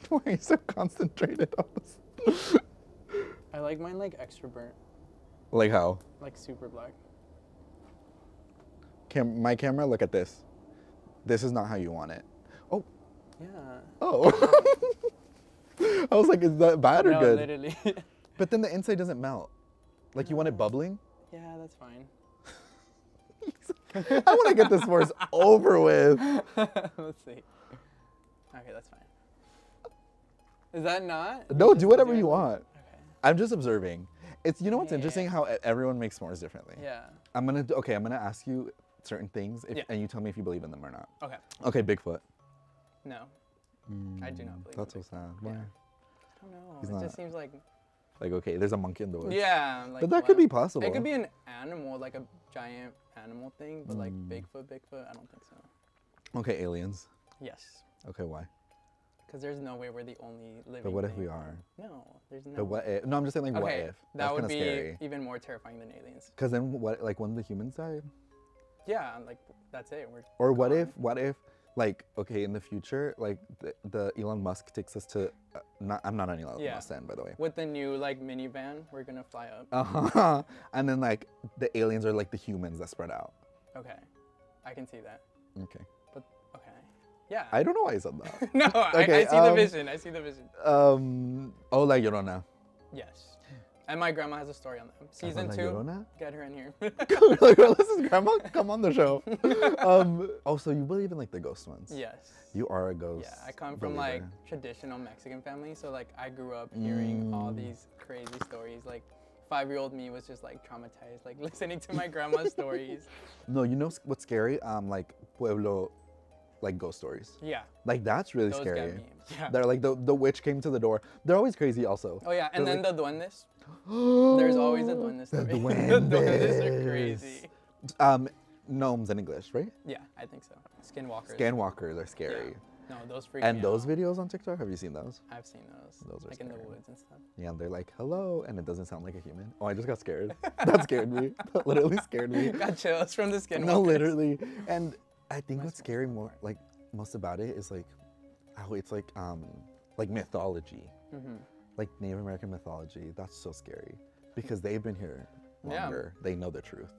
Why are you so concentrated on this? I like mine like extra burnt. Like how? Like super black. My camera, look at this. This is not how you want it. Oh. Yeah. Oh. I was like, is that bad or no, good? Literally. But then the inside doesn't melt. Like you want it bubbling? Yeah, that's fine. I want to get this force over with. Let's see. Okay, that's fine. Is that not? No, do whatever you want. Okay. I'm just observing. It's, you know what's interesting? How everyone makes s'mores differently. Yeah. I'm gonna ask you certain things and you tell me if you believe in them or not. Okay. Okay, Bigfoot. No. I do not believe That's in so sad. Yeah. Why? I don't know. He's it not. just seems like... Like, okay, there's a monkey in the woods. Yeah. Like, but that could be possible. It could be an animal, like a giant animal thing, but like Bigfoot, I don't think so. Okay, aliens. Yes. Okay, why? Because there's no way we're the only living But what if thing. we are? No, there's no But what if? No, I'm just saying, like, what if? That would be scary. even more terrifying than aliens. Because then what, like, when the humans die? Yeah, like, that's it. Or what if, like, okay, in the future, like, the Elon Musk takes us to, I'm not on Elon Musk then, by the way. With the new, like, minivan, we're going to fly up. Uh-huh. And then, like, the aliens are, like, the humans that spread out. Okay. I can see that. Okay. But, okay. Yeah. I don't know why I said that. No, okay, I see the vision. I see the vision. Oh, like Llorona. Yes. And my grandma has a story on them. Season 2, Llorona? get her in here. Like, this is grandma, come on the show. Oh, so you believe in, like, the ghost ones? Yes. You are a ghost. Yeah, I come from, like, traditional Mexican family, so, like, I grew up hearing all these crazy stories. Like, 5-year-old me was just, like, traumatized, like, listening to my grandma's stories. No, you know what's scary? Like, Pueblo, like, ghost stories. Yeah. Like, that's really Those scary. get me. Yeah. They're like, the witch came to the door. They're always crazy also. Oh, yeah, and They're then like, the duendes. There's always a duende story. The The duendes are crazy. Gnomes in English, right? Yeah, I think so. Skinwalkers. Skinwalkers, they're scary. Yeah. No, those freak And me those out. videos on TikTok, have you seen those? I've seen those. Those are like in the scary. woods and stuff. Yeah, they're like, hello, and it doesn't sound like a human. Oh, I just got scared. That scared me. That literally scared me. Got chills from the skinwalkers. No, literally. And I think what's scary most about it is like how it's like mythology. Like Native American mythology. That's so scary because they've been here longer. They know the truth.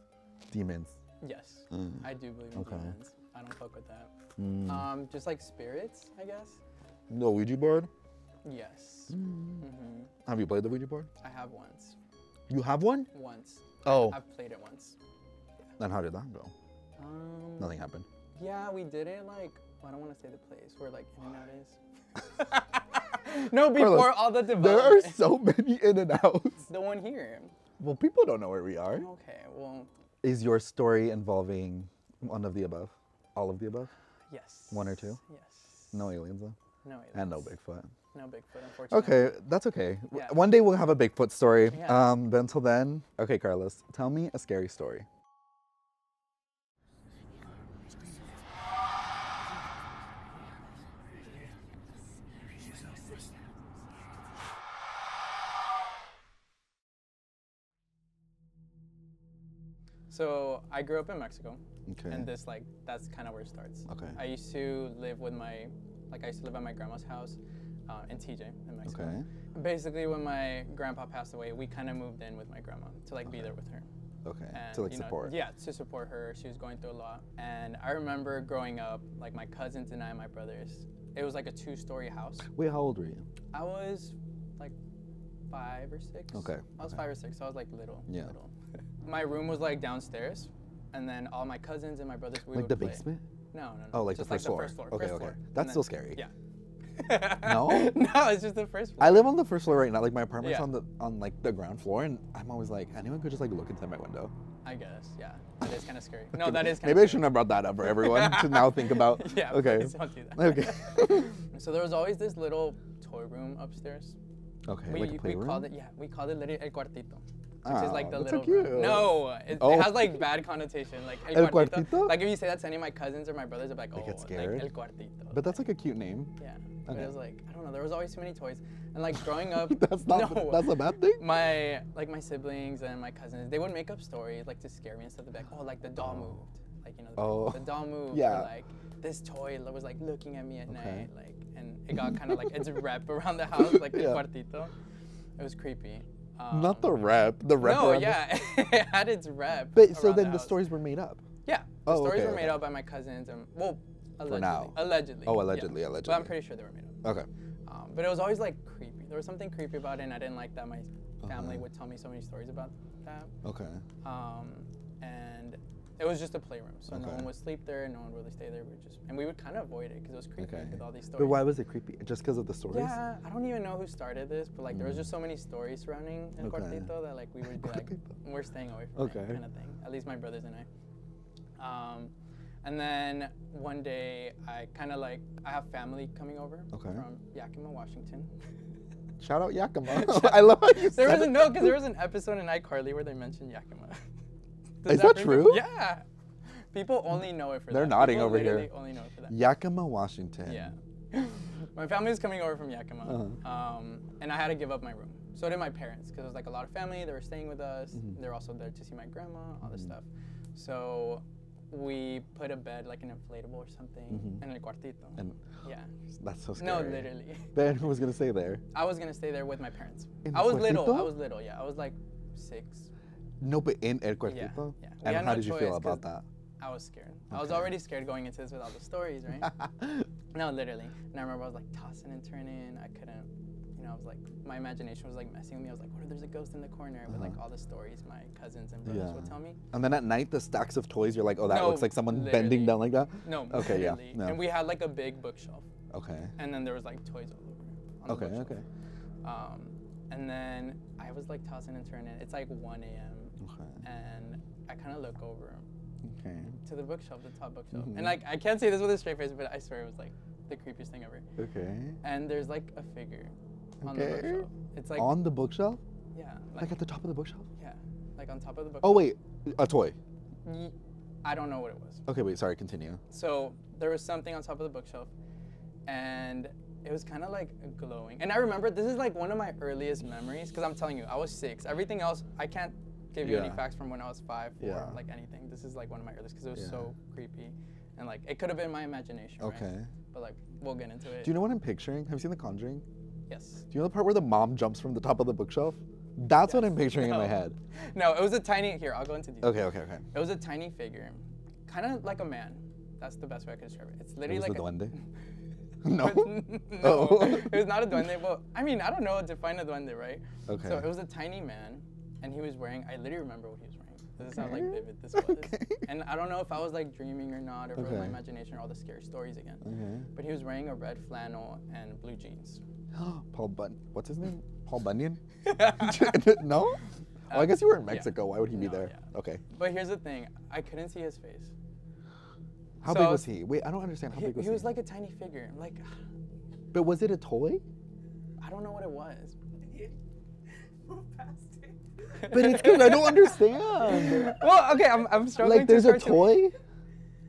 Demons. Yes, I do believe in demons. I don't fuck with that. Just like spirits, I guess. No Ouija board? Yes. Have you played the Ouija board? I have once. You have one? Once. Oh. I've played it once. And how did that go? Nothing happened. Yeah, we did it like, I don't want to say the place where like In-N-Out is. No, before Carlos, all the development. There are so many In-N-Outs. The one here. Well, people don't know where we are. Okay, well. Is your story involving one of the above? All of the above? Yes. One or two? Yes. No aliens though? No aliens. And no Bigfoot. No Bigfoot, unfortunately. Okay, that's okay. Yeah. One day we'll have a Bigfoot story. Yeah. But until then, okay, Carlos, tell me a scary story. So I grew up in Mexico. Okay. And this that's kind of where it starts. Okay. I used to live with I used to live at my grandma's house in TJ in Mexico. Okay. And basically when my grandpa passed away, we kind of moved in with my grandma to be there with her. Okay. And, To support. Yeah, to support her. She was going through a lot. And I remember growing up, like my cousins and I, my brothers, it was like a 2-story house. Wait, how old were you? I was like 5 or 6. Okay. I was 5 or 6, so I was like little. Yeah. Little. My room was like downstairs, and then all my cousins and my brothers, we would the play. basement? No. Oh, like just the first floor. The first floor. Okay, first okay. Floor. That's still scary. Yeah. No? No, it's just the first floor. I live on the first floor right now. Like my apartment's Yeah. on the ground floor, and I'm always like, anyone could just look inside my window. I guess, yeah. That is kind of scary. No, that is kind of Maybe I shouldn't have brought that up for everyone to now think about. Yeah, okay. please don't do that. Okay. So there was always this little toy room upstairs. Okay, We like a playroom? we called it literally el cuartito. Which is like the that's little so cute. room. No, it has like bad connotation. Like El cuartito? Like if you say that to any of my cousins or my brothers, they're like, They oh, get scared? like el cuartito. But that's like a cute name. Yeah. But Okay. it was like, I don't know, there was always too many toys. And like growing up, That's not. no, That's a bad thing. my siblings and my cousins, they would make up stories like to scare me and stuff. They'd be like, oh, like the doll moved. Like, Oh. the doll moved. Yeah. Or like this toy was like looking at me at night, like, and it got kind of like its rep around the house, like the cuartito. It was creepy. Not the rep. The rep. No, yeah, it had its rep. But so then the stories were made up. Yeah, the stories were made up by my cousins, and well, allegedly. For now. Allegedly. Oh, allegedly, yeah. allegedly. But I'm pretty sure they were made up. Okay. But it was always like creepy. There was something creepy about it, and I didn't like that my family would tell me so many stories about that. Okay. And it was just a playroom, so no one would sleep there, no one would really stay there. And we would kind of avoid it because it was creepy with all these stories. But why was it creepy? Just because of the stories? Yeah, I don't even know who started this, but like there was just so many stories surrounding El Cuartito that like we would be like, we're staying away from it kind of thing. At least my brothers and I. And then one day I kind of like, I have family coming over from Yakima, Washington. Shout out Yakima. I love how you said it. No, because there was an episode in iCarly where they mentioned Yakima. Is that true? Yeah. People only know it for that. They're nodding People over here. Only know it for that. Yakima, Washington. Yeah. My family was coming over from Yakima, and I had to give up my room. So did my parents, because it was like a lot of family. They were staying with us. They were also there to see my grandma, all this stuff. So we put a bed, like an inflatable or something, in El Cuartito. And yeah. That's so scary. No, literally. Ben, who was going to stay there? I was going to stay there with my parents. In I was Cuartito? little, yeah. I was like 6. No, but in El Cuartito? Yeah. And how did you feel about that? I was scared. I was already scared going into this with all the stories, right? No, literally. And I remember I was like tossing and turning. I couldn't, I was like, my imagination was like messing with me. I was like, what if there's a ghost in the corner? With like all the stories my cousins and brothers would tell me. And then at night, the stacks of toys, you're like, oh, that looks like someone bending down like that? No, okay, literally. And we had like a big bookshelf. Okay. And then there was like toys all over on the bookshelf. And then I was like tossing and turning. It's like 1 a.m. And I kind of look over to the bookshelf, the top bookshelf. And like, I can't say this with a straight face, but I swear it was like the creepiest thing ever. Okay. And there's like a figure on the bookshelf. It's like on the bookshelf? Yeah. Like at the top of the bookshelf? Yeah. Like on top of the bookshelf. Oh wait, a toy. I don't know what it was. Okay, wait, sorry, continue. So there was something on top of the bookshelf, and it was kind of like glowing. And I remember, this is like one of my earliest memories, because I'm telling you, I was 6. Everything else, I can't give you any facts from when I was 5 or like anything. This is like one of my earliest, because it was so creepy. And like, it could have been my imagination, right? But like, we'll get into it. Do you know what I'm picturing? Have you seen The Conjuring? Yes. Do you know the part where the mom jumps from the top of the bookshelf? That's what I'm picturing in my head. No, it was a tiny, here, I'll go into detail. Okay. It was a tiny figure, kind of like a man. That's the best way I can describe it. It's literally like a duende? No. No, it was not a duende. Well, I mean, I don't know how to define a duende, right? Okay. So it was a tiny man, and he was wearing, I literally remember what he was wearing. This is how like vivid this was. And I don't know if I was like dreaming or not, or if it was my imagination or all the scary stories again. But he was wearing a red flannel and blue jeans. What's his name? Paul Bunyan? No? Oh, I guess you were in Mexico. Why would he be there? Yeah. Okay. But here's the thing. I couldn't see his face. How big was he? Wait, I don't understand. How big was he? He was like a tiny figure. Like. But was it a toy? I don't know what it was. But it's because I don't understand. Well, okay, I'm struggling. Like, there's a toy?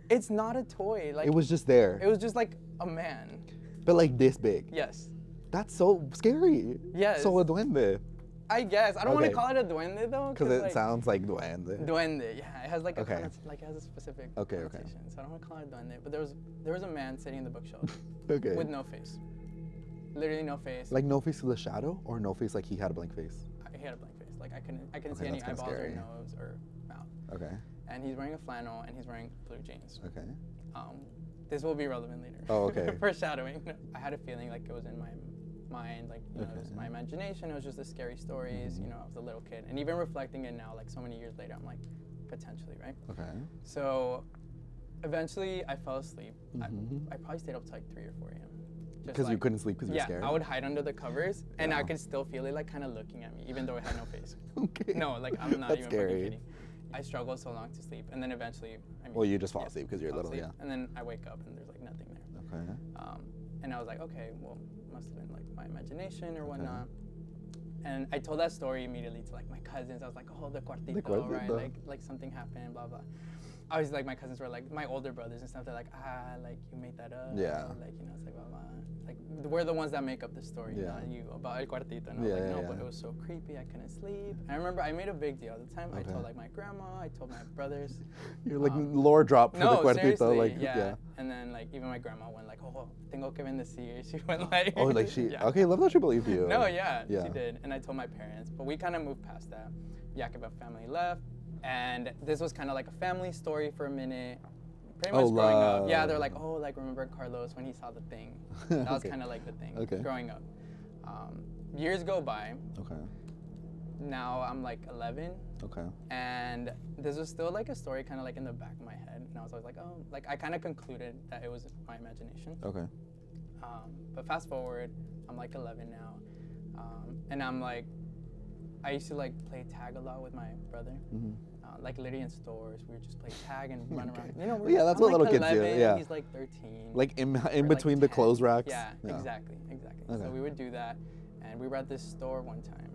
It's not a toy. Like, it was just there. It was just like a man. But like this big. Yes. That's so scary. Yes. So a duende. I guess. I don't want to call it a duende though. Because it like, sounds like duende. Duende, yeah. It has like a like it has a specific connotation. So I don't want to call it duende. But there was a man sitting in the bookshelf. With no face. Literally no face. Like no face to the shadow, or no face like he had a blank face? He had a blank face. Like I couldn't see any eyeballs or nose or mouth. Okay. And he's wearing a flannel and he's wearing blue jeans. Okay. This will be relevant later. Oh, okay. Foreshadowing. I had a feeling like it was in my mind, like it was my imagination. It was just the scary stories. I was a little kid, and even reflecting it now, like so many years later, I'm like, potentially, right? Okay. So, eventually, I fell asleep. I probably stayed up to like 3 or 4 a.m. Because you couldn't sleep because you were scared? Yeah, I would hide under the covers, and I could still feel it like kind of looking at me, even though it had no face. Okay. No, like I'm not even fucking kidding. I struggled so long to sleep, and then eventually, well, you just fall asleep because you're little, and then I wake up and there's like nothing there. Okay. And I was like, okay, well, must have been like my imagination or whatnot. And I told that story immediately to like my cousins. I was like, oh, the cuartito, right? Like something happened, blah blah. I was like, my cousins were like, my older brothers and stuff, they're like, like, you made that up. Yeah. Like, you know, it's like, blah, blah. Like, we're the ones that make up the story, not you, about El Cuartito. And I was like, no, but it was so creepy, I couldn't sleep. And I remember I made a big deal at the time. I told, like, my grandma, I told my brothers. You're like, lore drop for the Cuartito. Seriously, like, yeah. And then, like, even my grandma went like, oh, tengo que bendecir. She went like. Oh, like she, okay, love that she believed you. No, she did. And I told my parents, but we kind of moved past that. Yakiba family left. And this was kind of like a family story for a minute. Pretty much growing up. Yeah, they're like, oh, like, remember Carlos when he saw the thing? That was kind of like the thing growing up. Years go by. Okay. Now I'm like 11. Okay. And this was still like a story kind of like in the back of my head. And I was always like, oh, like I kind of concluded that it was my imagination. Okay. But fast forward, I'm like 11 now. And I'm like, I used to like play tag a lot with my brother. Like literally in stores, we would just play tag and run around. You know, yeah, that's what little kids do. Yeah. He's like 13. Like in between like the clothes racks. Yeah, exactly. Okay. So we would do that, and we were at this store one time,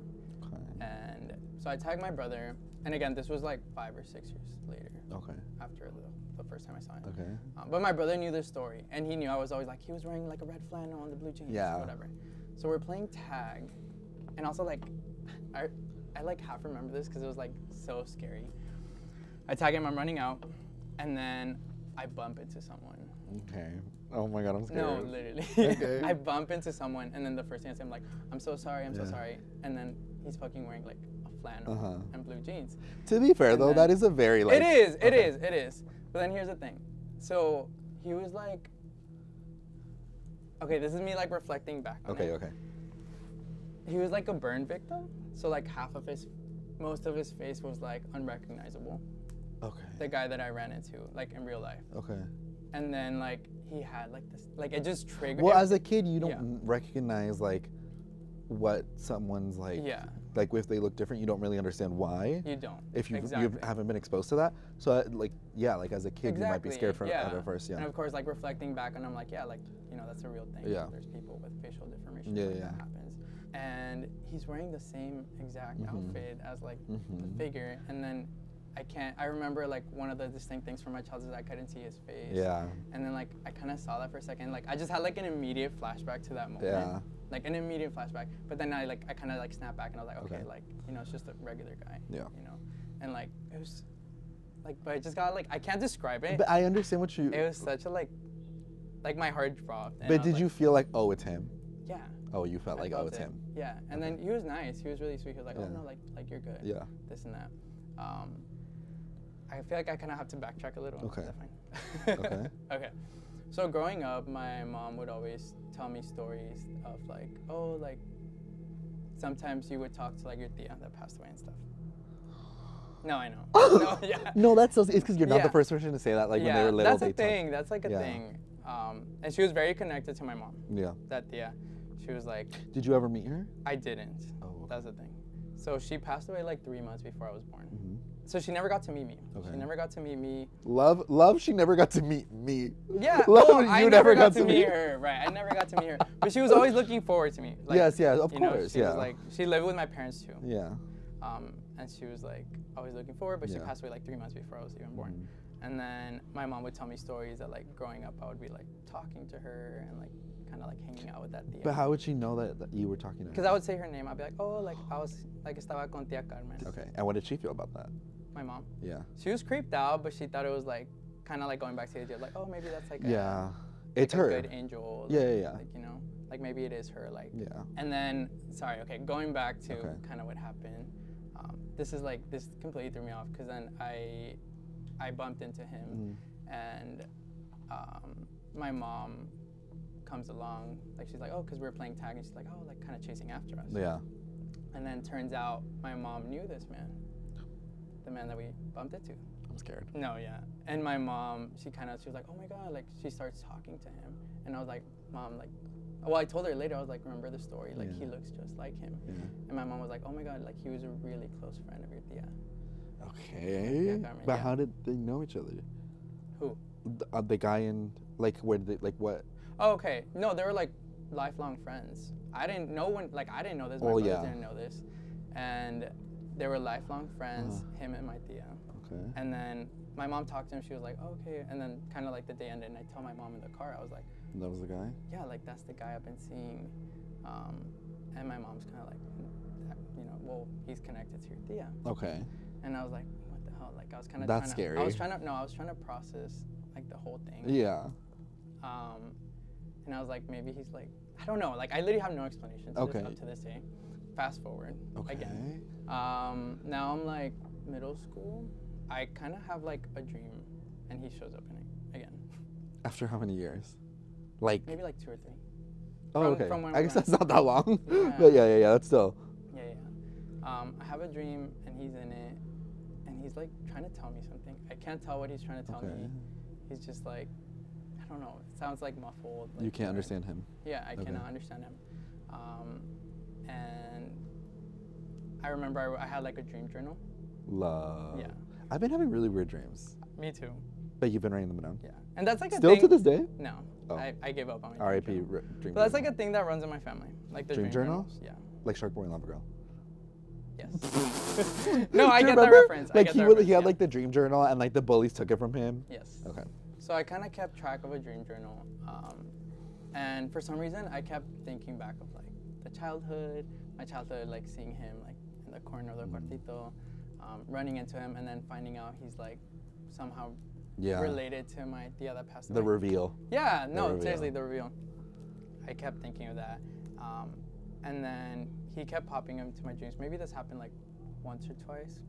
and so I tagged my brother, and again, this was like 5 or 6 years later. Okay. After the first time I saw him. Okay. But my brother knew this story, and he knew I was always like, he was wearing like a red flannel on the blue jeans, whatever. So we're playing tag, and also like, I like half remember this because it was like so scary. I tag him, I'm running out, and then I bump into someone. Okay. Oh my God, I'm scared. No, literally. Okay. I bump into someone, and then the first thing I say, I'm like, I'm so sorry, I'm so sorry. And then he's fucking wearing like a flannel and blue jeans. To be fair though, that is a very like. It is. But then here's the thing. So he was like, okay, this is me like reflecting back on it. Okay. He was like a burn victim. So like most of his face was like unrecognizable. Okay. The guy that I ran into, like in real life. Okay. And then like he had like this, like it just triggered. Well, as a kid, you don't recognize like what someone's like. Yeah. Like if they look different, you don't really understand why. You don't. If you haven't been exposed to that, so like like as a kid, you might be scared at first. Yeah. And of course, like reflecting back, and I'm like, like you know that's a real thing. Yeah. There's people with facial deformation. Yeah. That happens. And he's wearing the same exact outfit as like the figure, and then I remember like one of the distinct things from my childhood is I couldn't see his face. Yeah. And then like I kind of saw that for a second, like I just had like an immediate flashback to that moment. Yeah. Like an immediate flashback, but then I kind of like snapped back and I was like, okay, like you know it's just a regular guy. Yeah. You know, and like it was, like but I just got like I can't describe it. But I understand what you. It was such a like my heart dropped. But did you feel like it's him? Yeah. Oh, you felt like it's him. Yeah, and then he was nice. He was really sweet. He was like, oh no, like you're good. Yeah. This and that. I feel like I kind of have to backtrack a little. Okay. Is that fine? Okay. Okay. So growing up, my mom would always tell me stories of like, oh, like sometimes you would talk to like your tia that passed away and stuff. No, I know. No, yeah. No, that's so. It's because you're not the first person to say that. Like when they were little. That's a thing. That's like a thing. And she was very connected to my mom. Yeah. That tia. She was like. Did you ever meet her? I didn't. Oh. Okay. That's the thing. So she passed away like 3 months before I was born. So she never got to meet me. Okay. She never got to meet me. Love, she never got to meet me. Yeah, I never got to meet her. Right, I never got to meet her. But she was always looking forward to me. Like, yes, of course. She was like, she lived with my parents too. Yeah. And she was like always looking forward, but she passed away like 3 months before I was even born. And then my mom would tell me stories that like growing up, I would be like talking to her and like kind of like hanging out with that tia. But how would she know that you were talking to her? Because I would say her name. I'd be like, oh, like I was like estaba con tia Carmen. Okay. And what did she feel about that? My mom. Yeah. She was creeped out, but she thought it was like kind of like going back to the idea, like, oh, maybe that's like it's her. Good angel. Yeah. Like, you know, like maybe it is her. Like. Yeah. And then, sorry. Okay, going back to kind of what happened. This completely threw me off because then I bumped into him, and my mom comes along, like she's like, oh, because we were playing tag, and she's like, oh, like kind of chasing after us. Yeah. And then turns out my mom knew this man. The man that we bumped into. I'm scared. No, yeah. And my mom, she was like, oh my God, like she starts talking to him. And I was like, Mom, like, well, I told her later, I was like, remember the story? Like he looks just like him. Yeah. And my mom was like, oh my God, like he was a really close friend of your tia. Okay. But how did they know each other? Who? The guy and like where did they, like what? Oh, okay. No, they were like lifelong friends. I didn't know this. My brothers didn't know this. And they were lifelong friends, him and my tia. Okay. And then my mom talked to him. She was like, oh, okay. And then kind of like the day ended, and I tell my mom in the car, I was like, that was the guy? Yeah, like that's the guy I've been seeing. And my mom's kind of like, you know, well, he's connected to your tia. Okay. And I was like, what the hell? Like I was kind of That's scary. I was trying to process like the whole thing. Yeah. And I was like, maybe he's like, I don't know. Like I literally have no explanation to this up to this day. Fast forward again. Now I'm like middle school. I kind of have like a dream, and he shows up in it again. After how many years? Like maybe like 2 or 3. Oh, okay. I guess that's not that long. Yeah. But yeah, that's still. Yeah. I have a dream, and he's in it, and he's like trying to tell me something. I can't tell what he's trying to tell me. He's just like, I don't know. It sounds like muffled. Like, you can't understand him. Yeah, I cannot understand him. And I remember I had like a dream journal. Love. Yeah. I've been having really weird dreams. Me too. But you've been writing them down? Yeah. And that's like a still thing. to this day? No. Oh. I gave up on my R.I.P. dream dream journal. But that's like a thing that runs in my family. Like the dream journals? Yeah. Like Shark Boy and Lava Girl? Yes. No, I get that reference. Like he had like the dream journal, and like the bullies took it from him? Yes. Okay. So I kind of kept track of a dream journal. And for some reason, I kept thinking back of like my childhood, like seeing him like in the corner of the cuartito, running into him, and then finding out he's like somehow related to my tia that passed away. The reveal. Yeah, no, seriously, the reveal. I kept thinking of that. And then he kept popping into my dreams. Maybe this happened like once or twice.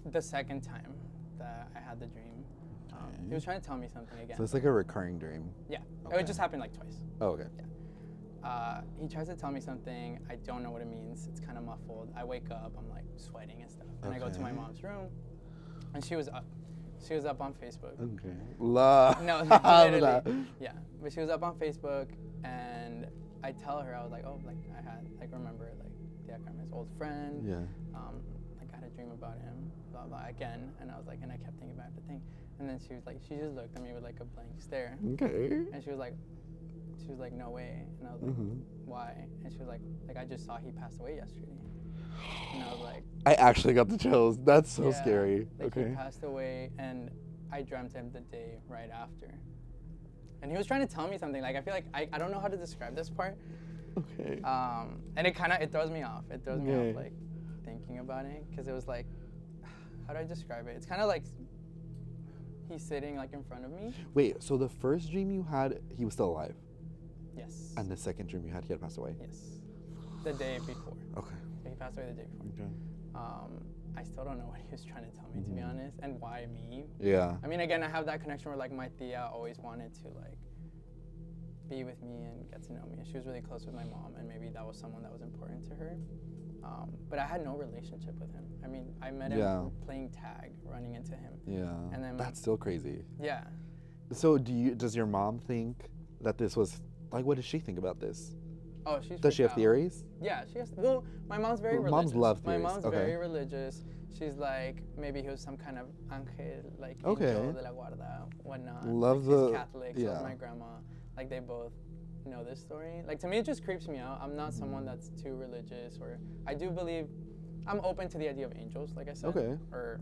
The second time that I had the dream, he was trying to tell me something again. So it's like a recurring dream? Yeah, it just happened like twice. Oh, okay. Yeah. He tries to tell me something. I don't know what it means. It's kind of muffled. I wake up, I'm like sweating and stuff. And I go to my mom's room, and she was up. She was up on Facebook. Okay. Love. No, literally. Yeah, but she was up on Facebook, and I tell her, I was like, oh, like I had, like remember, like Tia Carmen's old friend. Yeah. Like I had a dream about him, blah blah again, and I was like, and I kept thinking about the thing, and then she was like, she just looked at me with like a blank stare. Okay. And she was like, no way, and I was like, why? And she was like I just saw he passed away yesterday. And I was like, I actually got the chills. That's so scary. Like he passed away, and I dreamt him the day right after. And he was trying to tell me something. Like I feel like I don't know how to describe this part. Okay. And it throws me off. It throws me off like thinking about it, because it was like, how do I describe it? It's kind of like he's sitting like in front of me. Wait, so the first dream you had, he was still alive? Yes. And the second dream you had, he had passed away? Yes. The day before. Okay. So he passed away the day before. Okay. I still don't know what he was trying to tell me, to be honest, and why me. Yeah. I mean, again, I have that connection where like my tia always wanted to like be with me and get to know me. And she was really close with my mom, and maybe that was someone that was important to her. But I had no relationship with him. I mean, I met him playing tag, running into him. Yeah. And then that's still crazy. Yeah. So does your mom think that this was, like, what does she think about this? Oh, does she have theories? Yeah, she has. Well, my mom's very religious. Moms love theories. My mom's very religious. She's like, maybe he was some kind of ángel, like angel de la guarda, whatnot. Love like the Catholic. So my grandma. Like they both know this story. Like to me, it just creeps me out. I'm not someone that's too religious, or I do believe. I'm open to the idea of angels, like I said, or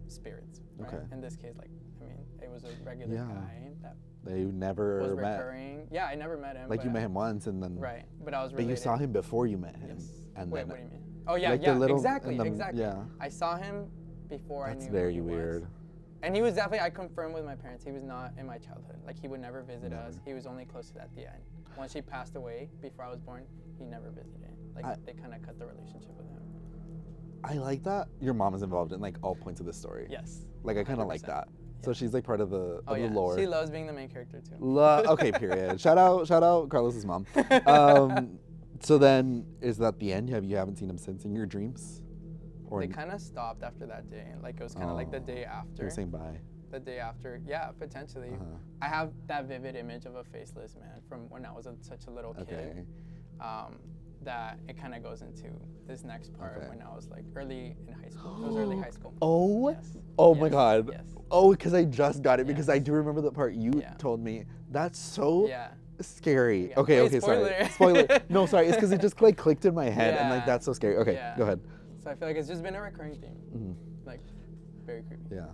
spirits. Right? Okay. In this case, like I mean, it was a regular guy that. They never was recurring. Met. Yeah, I never met him. Like you met him once, and then. Right, but I was. Related. But you saw him before you met him. Yes. And wait, what do you mean? Oh yeah, like exactly. Yeah. I saw him before I knew. That's very weird. And he was definitely. I confirmed with my parents. He was not in my childhood. Like he would never visit us. He was only close to that at the end. Once she passed away, before I was born, he never visited. Like they kind of cut the relationship with him. I like that your mom is involved in like all points of the story. Yes. Like I kind of like that. So she's like part of the lore. She loves being the main character too. Okay, period. Shout out Carlos's mom. So then, is that the end? You haven't seen him since in your dreams? Or they kind of stopped after that day. Like it was kind of like the day after. They were saying bye. The day after, yeah, potentially. I have that vivid image of a faceless man from when I was such a little kid. That it kind of goes into this next part when I was like early in high school. It was early high school. Oh, yes. Oh my God. Yes. Oh, because I just got it because I do remember the part you told me. That's so scary. Yeah. Okay, okay, sorry. Spoiler. No, sorry. It's because it just like clicked in my head and like that's so scary. Okay, go ahead. So I feel like it's just been a recurring theme. Like very creepy. Yeah.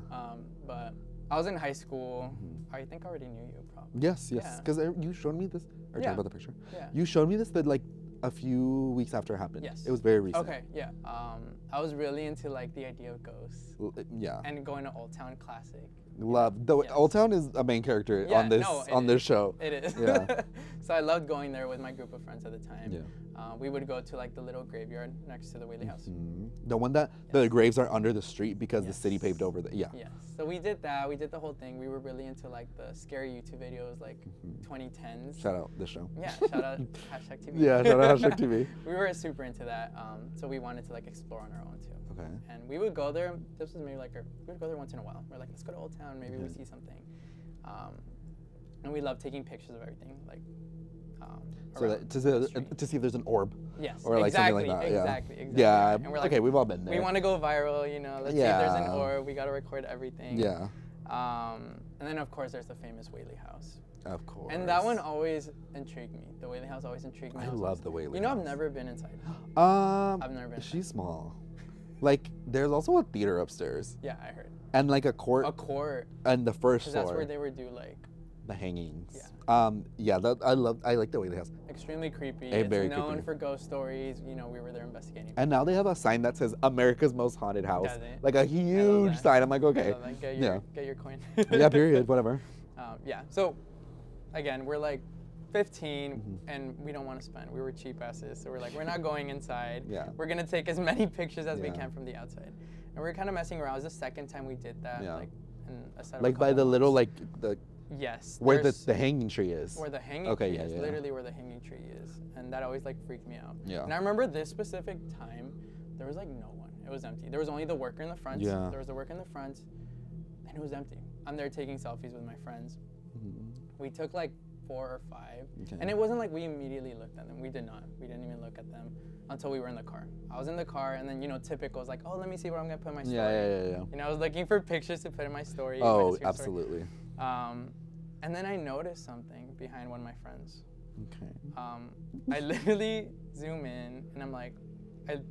But I was in high school. I think I already knew you, probably. Yes, because you showed me this. Or talk about the picture. Yeah. You showed me this like a few weeks after it happened. Yes. It was very recent. Okay, yeah. I was really into like the idea of ghosts. Yeah. And going to Old Town Classic. Love the Old Town is a main character on this show. It is. Yeah. So I loved going there with my group of friends at the time. Yeah. We would go to like the little graveyard next to the Whaley House. The one that the graves are under the street because the city paved over the Yes. So we did that. We did the whole thing. We were really into like the scary YouTube videos, like 2010s. Shout out this show. Yeah. Shout out HashtagTV. Yeah. Shout out HashtagTV. We were super into that. So we wanted to like explore on our own too. Okay. And we would go there. This was maybe like we would go there once in a while. We're like, let's go to Old Town. Maybe we'll see something. And we love taking pictures of everything, like. So that, to see if there's an orb. Yes. Or like something like that. Exactly. Yeah. And we're like, okay, we've all been there. We want to go viral, you know. Let's see if there's an orb. We gotta record everything. Yeah. And then of course there's the famous Whaley House. Of course. And that one always intrigued me. The Whaley House always intrigued me. I love the Whaley House. You know, I've never been inside. I've never been. She's small. Like, there's also a theater upstairs. Yeah, I heard. And like a court. A court. And the first floor. That's where they would do like. The hangings. Yeah. I like the Whaley House. Extremely creepy. It's very known for ghost stories. You know, we were there investigating. And now they have a sign that says America's Most Haunted House. Does it? Like a huge sign. I'm like, okay. Get your coin. Yeah, period. Whatever. Yeah. So, again, we're like 15 and we don't want to spend. We were cheap asses. So we're like, we're not going inside. Yeah. We're going to take as many pictures as we can from the outside. And we're kind of messing around. It was the second time we did that. Yeah. Like by the little, like, the. Yes. Where the hanging tree is. Where the hanging tree is. Literally where the hanging tree is. And that always like freaked me out. Yeah. And I remember this specific time, there was like no one. It was empty. There was only the worker in the front. Yeah. There was the worker in the front and it was empty. I'm there taking selfies with my friends. We took like 4 or 5. Okay. And it wasn't like we immediately looked at them. We did not. We didn't even look at them until we were in the car. I was in the car and then, you know, typical is like, oh, let me see where I'm going to put my story. Yeah. You know, I was looking for pictures to put in my story. Oh, absolutely. And then I noticed something behind one of my friends. Okay. I literally zoom in and I'm like,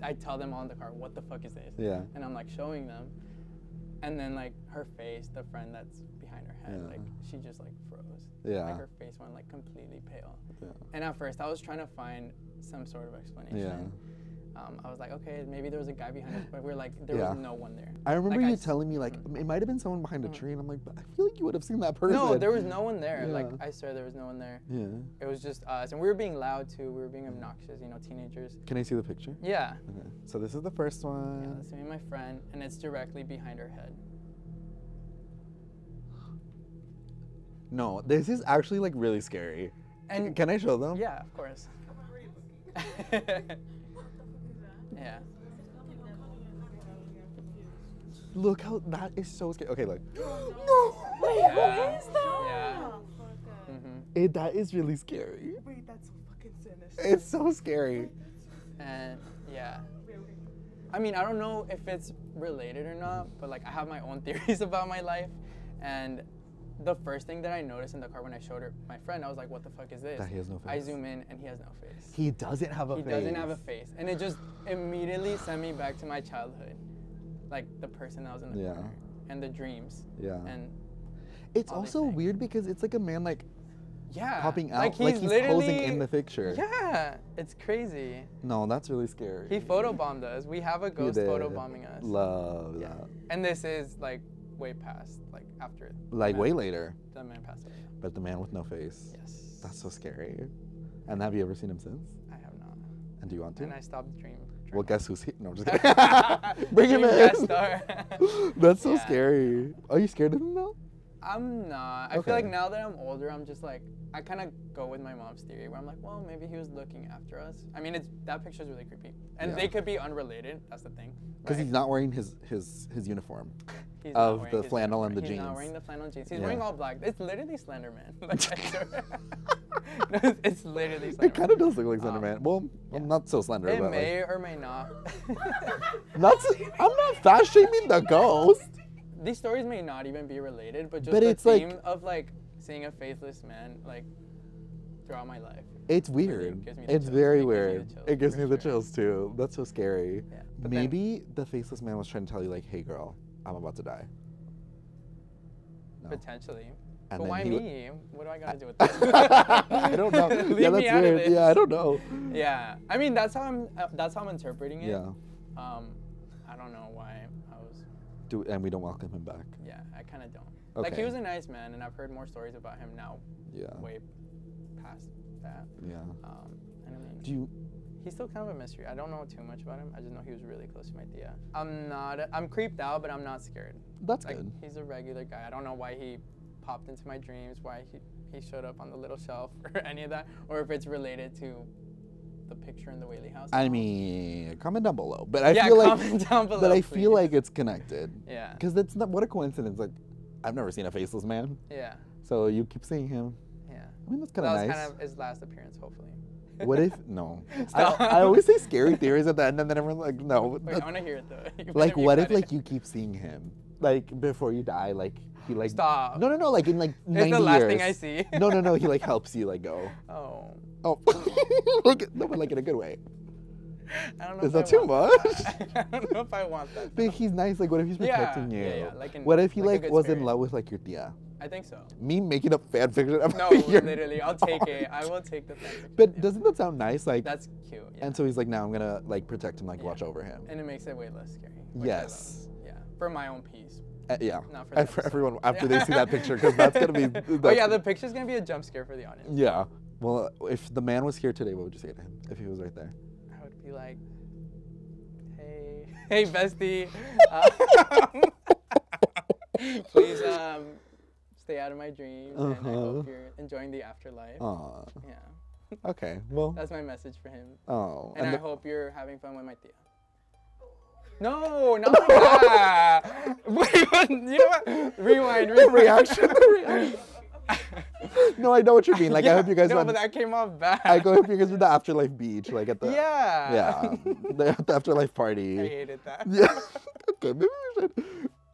I tell them all in the car, what the fuck is this? Yeah. And I'm like showing them. And then like her face, the friend that's behind her head, like she just like froze. Yeah. Like her face went like completely pale. Yeah. And at first I was trying to find some sort of explanation. Yeah. I was like, okay, maybe there was a guy behind us, but we're like, there was no one there. I remember you telling me like, it might have been someone behind a tree, and I'm like, but I feel like you would have seen that person. No, there was no one there. Like, I swear there was no one there. Yeah. It was just us, and we were being loud too. We were being obnoxious, you know, teenagers. Can I see the picture? Yeah. Okay. So this is the first one. Yeah, that's me and my friend, and it's directly behind her head. No, this is actually like really scary. And can I show them? Yeah, of course. Yeah. Look how that is so scary. Okay, look. No. Wait, what is that? Yeah. That is really scary. Wait, that's so fucking sinister. It's so scary. And yeah. I mean, I don't know if it's related or not, but like I have my own theories about my life, and the first thing that I noticed in the car when I showed her my friend, I was like, what the fuck is this? That he has no face. I zoom in and he has no face. He doesn't have a face. He doesn't have a face. And it just immediately sent me back to my childhood. Like the person that was in the corner. And the dreams. Yeah. And it's also weird because it's like a man like popping out. Like he's posing in the picture. Yeah. It's crazy. No, that's really scary. He photobombed us. We have a ghost photobombing us. Love that. And this is like way past, like after. Like way later. The man passed away. But the man with no face. Yes. That's so scary. And have you ever seen him since? I have not. And do you want to? And I stopped dreaming. Well, guess who's here? No, I'm just kidding. Bring him in. That's so scary. Are you scared of him now? I'm not. I feel like now that I'm older, I'm just like, I kind of go with my mom's theory where I'm like, well, maybe he was looking after us. I mean, that picture's really creepy. And they could be unrelated. That's the thing. Because he's not wearing his uniform of the flannel and the jeans. He's not wearing the flannel and jeans. He's wearing all black. It's literally Slender Man. Like, no, it's literally Slender Man. It kind of does look like Slender Man. Well, not so slender. It but may or may not. I'm not fat shaming the ghost. These stories may not even be related, but just the theme of like seeing a faceless man like throughout my life. It's weird. It's very weird. It gives me the chills too. That's so scary. Yeah, maybe the faceless man was trying to tell you like, hey girl, I'm about to die. No. Potentially. And But then why he me? What do I gotta do with this? I don't know. Leave Yeah, me that's out of weird. this. Yeah, I don't know. Yeah, I mean that's how I'm interpreting it. Yeah. I don't know why I was. And we don't welcome him back. Yeah, I kind of don't. Okay. Like he was a nice man, and I've heard more stories about him now. Yeah. Way past that. Yeah. And I mean, Do you? he's still kind of a mystery. I don't know too much about him. I just know he was really close to my tia. I'm creeped out, but I'm not scared. That's Like good. he's a regular guy. I don't know why he popped into my dreams, why he showed up on the little shelf or any of that, or if it's related to the picture in the Whaley house. I mean, comment down below. But I yeah, feel like, comment down below, but I please. feel like it's connected. Yeah. Because it's not. What a coincidence! Like, I've never seen a faceless man. Yeah. So you keep seeing him. Yeah. I mean, that's kind of That was nice. kind of his last appearance, hopefully. What if no? Stop. I always say scary theories at the end, and then everyone's like, no. Wait, I want to hear it though. You Like, better be what if credit. like you keep seeing him, like before you die, like he like. Stop. No, like in like 90 It's the last years. thing I see. No, he like helps you like go. Oh. Oh, like no, but like in a good way. I don't know. Is if that too want much? that. I don't know if I want that. But he's nice. Like, what if he's Yeah, protecting you? yeah. Like what if he like a like good was in spirit. love with like your tia? I think so. Me making up fan fiction about No, your literally, I'll take it. I will take the fanfiction. But yeah. doesn't that sound nice? Like, That's cute. Yeah. and so he's like, now I'm gonna like protect him, like Yeah. watch over him. And it makes it way less scary. which I Yes. love. Yeah. For my own peace. Yeah. Not for And the for episode. everyone after they see that picture, because that's gonna be. Oh that's- yeah, the picture's gonna be a jump scare for the audience. Yeah. Well, if the man was here today, what would you say to him if he was right there? I would be like, hey bestie, please stay out of my dreams, and I hope you're enjoying the afterlife. Aw. Yeah. Okay. Well. That's my message for him. Oh. And I the- hope you're having fun with my tia. No, not like that. Wait, what? You know what? Rewind. reaction. No, I know what you mean. Like, I hope you guys. No, went- but that came off bad. I hope you guys went to the afterlife beach, like at the. Yeah. Yeah. The afterlife party. I hated that. Yeah. Okay, maybe we should.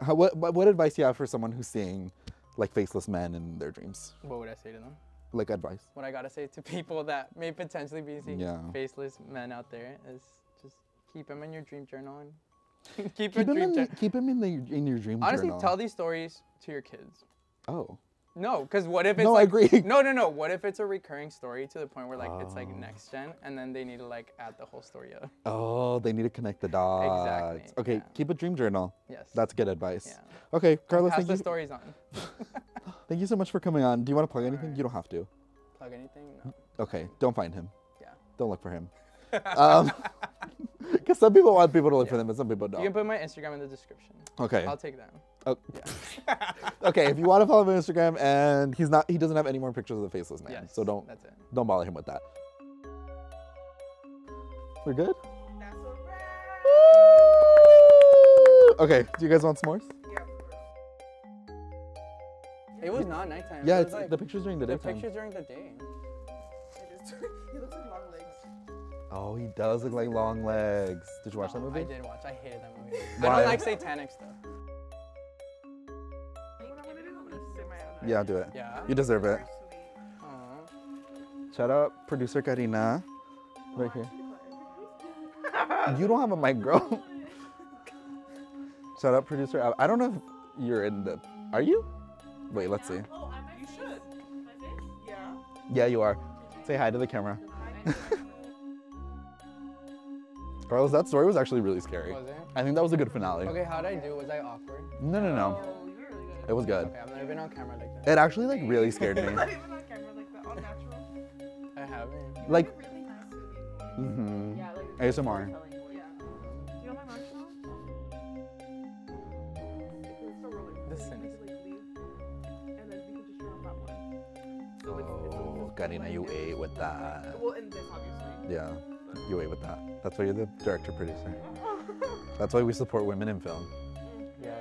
What advice do you have for someone who's seeing like faceless men in their dreams? What would I say to them? Like advice. What I gotta say to people that may potentially be seeing faceless men out there is just keep them in your dream journal and keep Keep him in your dream Honestly, journal. tell these stories to your kids. Oh. No, because what if it's No, I like, agree. No. What if it's a recurring story to the point where like it's like next gen, and then they need to like add the whole story up. Oh, they need to connect the dots. Exactly, Okay, yeah. keep a dream journal. Yes. That's good advice. Yeah. Okay, Carlos, Pass thank the you. stories on. Thank you so much for coming on. Do you want to plug anything? Alright. You don't have to. Plug anything? No. Okay, don't find him. Yeah. Don't look for him. Because some people want people to look for them, but some people You don't. can put my Instagram in the description. Okay. I'll take that. Oh. Yeah. Okay, if you want to follow him on Instagram, and he doesn't have any more pictures of the faceless man, Yes, so don't That's it. bother him with that. We're good? That's a wrap. Okay, do you guys want s'mores? Yeah, of course. It was not nighttime. Yeah, It it's was like the pictures during the the daytime. pictures during the day. It is. He looks like long legs. Oh, he does look like long legs. Did you watch that movie? I did watch. I hated that movie. Why? I don't like satanic stuff. You know what I'm gonna do? I'm gonna sit my own. Yeah, do it. Yeah. You deserve it. Very sweet. Aw. Shout out producer Karina. Right here. You don't have a mic, girl. Shout out producer Al. I don't know if you're in the. Are you? Wait, let's see. Oh, I might. You should. My face? Yeah. Yeah, you are. Say hi to the camera. Carlos, that story was actually really scary. Was it? I think that was a good finale. Okay, how'd I do? Was I awkward? No. Oh, you were really good. It was good. Okay, I've never been on camera like that. It actually like really scared me. Not even on camera, like that, all natural. I haven't. Like, Really nice soothing voice. Yeah, like ASMR. storytelling voice. Yeah. Do you know my marshmallow? It's so rolling. This So you sentence. could, like, leave, and then we can just turn off that one. So Oh, Karina, you ate with that. Well, in this, obviously. Yeah, you ate with that. That's why you're the director producer. That's why we support women in film. Yes.